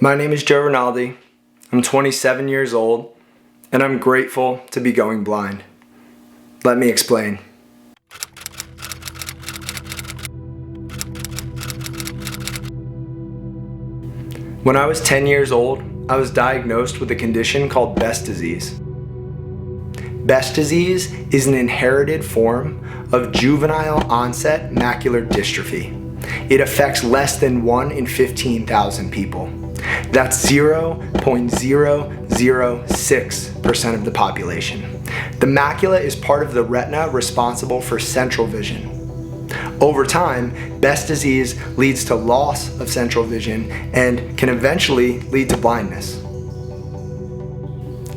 My name is Joe Rinaldi. I'm 27 years old, and I'm grateful to be going blind. Let me explain. When I was 10 years old, I was diagnosed with a condition called Best disease. Best disease is an inherited form of juvenile onset macular dystrophy. It affects less than 1 in 15,000 people. That's 0.006% of the population. The macula is part of the retina responsible for central vision. Over time, Best disease leads to loss of central vision and can eventually lead to blindness.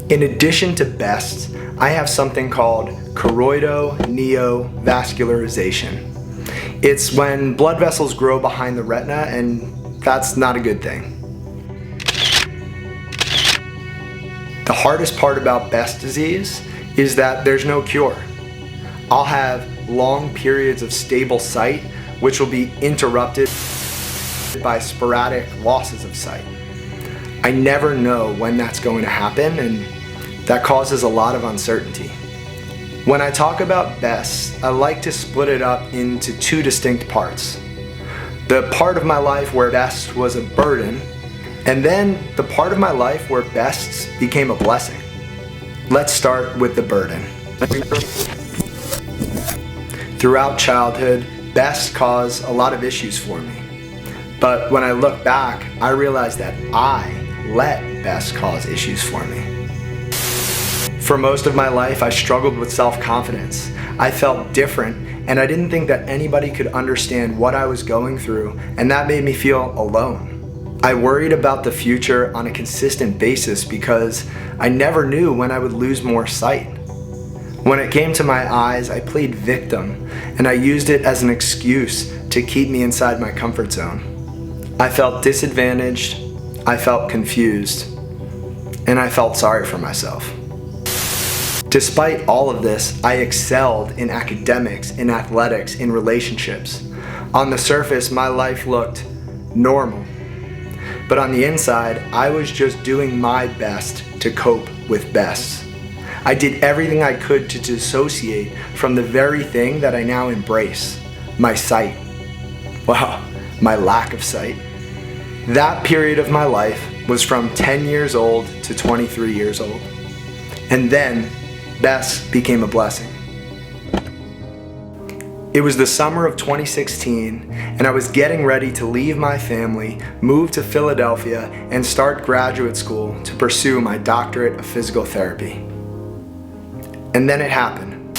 In addition to Best, I have something called Coroido Neovascularization. It's when blood vessels grow behind the retina, and that's not a good thing. The hardest part about Best disease is that there's no cure. I'll have long periods of stable sight, which will be interrupted by sporadic losses of sight. I never know when that's going to happen, and that causes a lot of uncertainty. When I talk about Best, I like to split it up into two distinct parts. The part of my life where Best was a burden, and then the part of my life where Bests became a blessing. Let's start with the burden. Throughout childhood, Best caused a lot of issues for me. But when I look back, I realized that I let Best cause issues for me. For most of my life, I struggled with self-confidence. I felt different, and I didn't think that anybody could understand what I was going through, and that made me feel alone. I worried about the future on a consistent basis because I never knew when I would lose more sight. When it came to my eyes, I played victim, and I used it as an excuse to keep me inside my comfort zone. I felt disadvantaged, I felt confused, and I felt sorry for myself. Despite all of this, I excelled in academics, in athletics, in relationships. On the surface, my life looked normal. But on the inside, I was just doing my best to cope with Best. I did everything I could to dissociate from the very thing that I now embrace, my sight. Well, my lack of sight. That period of my life was from 10 years old to 23 years old. And then, Best became a blessing. It was the summer of 2016, and I was getting ready to leave my family, move to Philadelphia, and start graduate school to pursue my doctorate of physical therapy. And then it happened.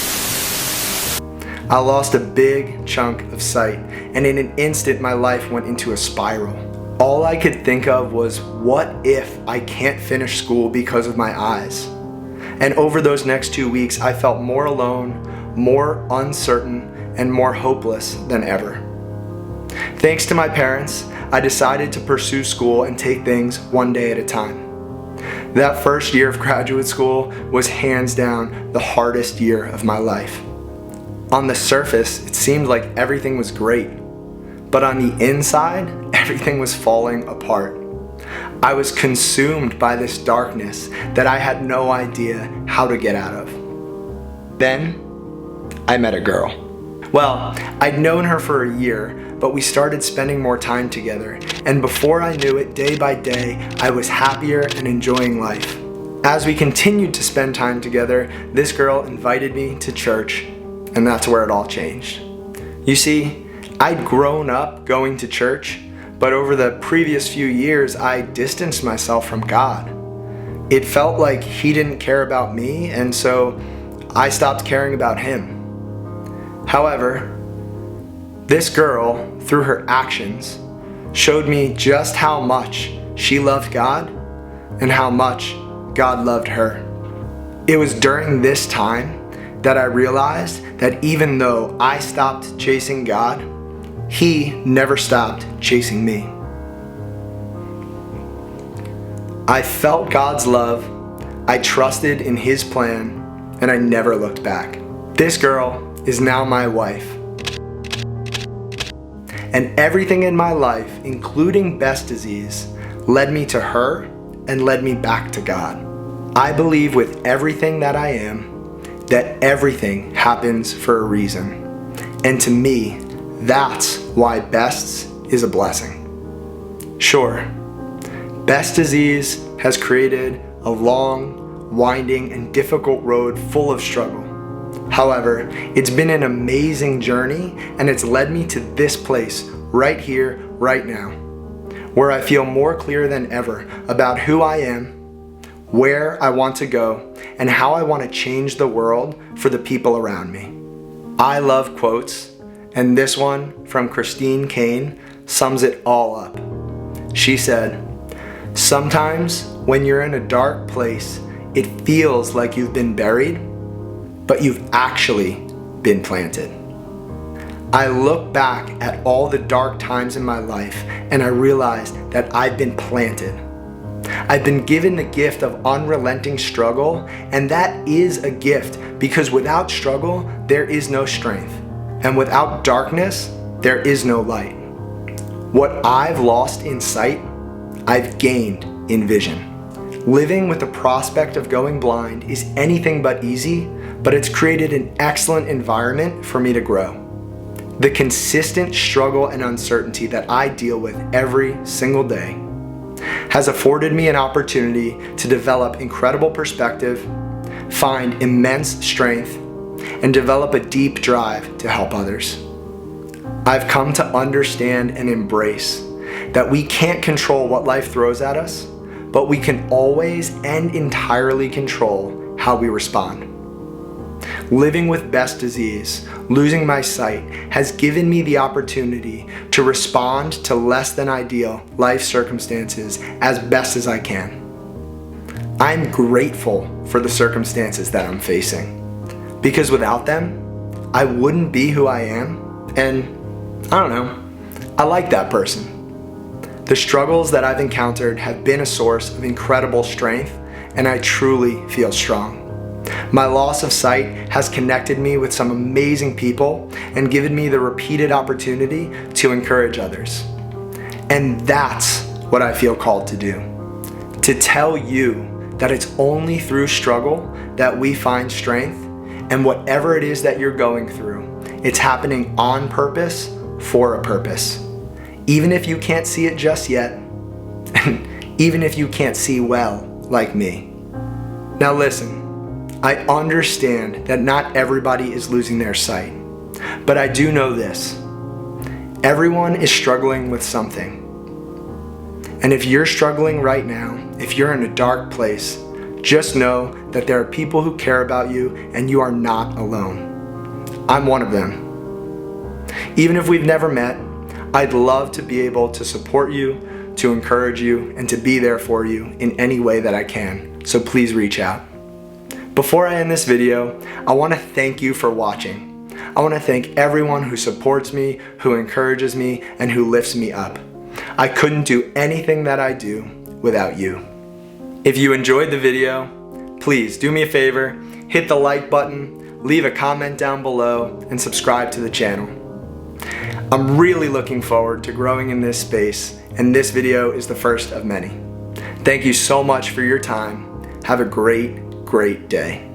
I lost a big chunk of sight, and in an instant my life went into a spiral. All I could think of was, what if I can't finish school because of my eyes? And over those next 2 weeks, I felt more alone, more uncertain, and more hopeless than ever. Thanks to my parents, I decided to pursue school and take things one day at a time. That first year of graduate school was hands down the hardest year of my life. On the surface, it seemed like everything was great, but on the inside, everything was falling apart. I was consumed by this darkness that I had no idea how to get out of. Then, I met a girl. Well, I'd known her for a year, but we started spending more time together, and before I knew it, day by day, I was happier and enjoying life. As we continued to spend time together, this girl invited me to church, and that's where it all changed. You see, I'd grown up going to church, but over the previous few years, I distanced myself from God. It felt like He didn't care about me, and so I stopped caring about Him. However, this girl, through her actions, showed me just how much she loved God and how much God loved her. It was during this time that I realized that even though I stopped chasing God, He never stopped chasing me. I felt God's love, I trusted in His plan, and I never looked back. This girl is now my wife. And everything in my life, including Best disease, led me to her, and led me back to God. I believe with everything that I am, that everything happens for a reason. And to me, that's why BESTS is a blessing. Sure, Best Disease has created a long, winding, and difficult road full of struggle. However, it's been an amazing journey, and it's led me to this place right here, right now, where I feel more clear than ever about who I am, where I want to go, and how I want to change the world for the people around me. I love quotes, and this one from Christine Kane sums it all up. She said, "Sometimes when you're in a dark place, it feels like you've been buried, but you've actually been planted." I look back at all the dark times in my life and I realize that I've been planted. I've been given the gift of unrelenting struggle, and that is a gift because without struggle, there is no strength. And without darkness, there is no light. What I've lost in sight, I've gained in vision. Living with the prospect of going blind is anything but easy, but it's created an excellent environment for me to grow. The consistent struggle and uncertainty that I deal with every single day has afforded me an opportunity to develop incredible perspective, find immense strength, and develop a deep drive to help others. I've come to understand and embrace that we can't control what life throws at us, but we can always and entirely control how we respond. Living with Best Disease, losing my sight, has given me the opportunity to respond to less than ideal life circumstances as best as I can. I'm grateful for the circumstances that I'm facing, because without them, I wouldn't be who I am, and I don't know, I like that person. The struggles that I've encountered have been a source of incredible strength, and I truly feel strong. My loss of sight has connected me with some amazing people and given me the repeated opportunity to encourage others. And that's what I feel called to do. To tell you that it's only through struggle that we find strength, and whatever it is that you're going through, it's happening on purpose for a purpose. Even if you can't see it just yet, and even if you can't see well like me. Now listen, I understand that not everybody is losing their sight, but I do know this. Everyone is struggling with something. And if you're struggling right now, if you're in a dark place, just know that there are people who care about you and you are not alone. I'm one of them. Even if we've never met, I'd love to be able to support you, to encourage you, and to be there for you in any way that I can. So please reach out. Before I end this video, I want to thank you for watching. I want to thank everyone who supports me, who encourages me, and who lifts me up. I couldn't do anything that I do without you. If you enjoyed the video, please do me a favor, hit the like button, leave a comment down below, and subscribe to the channel. I'm really looking forward to growing in this space, and this video is the first of many. Thank you so much for your time. Have a great day.